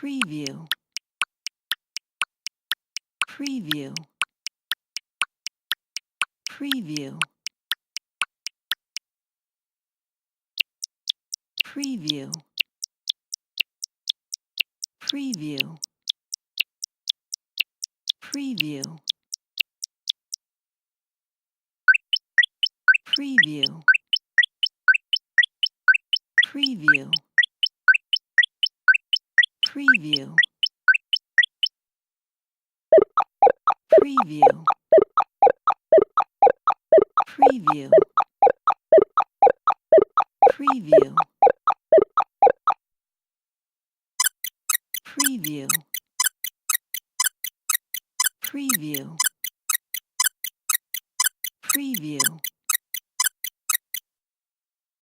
preview, preview, preview, preview, preview, preview, preview, preview, preview, preview, preview, preview, preview.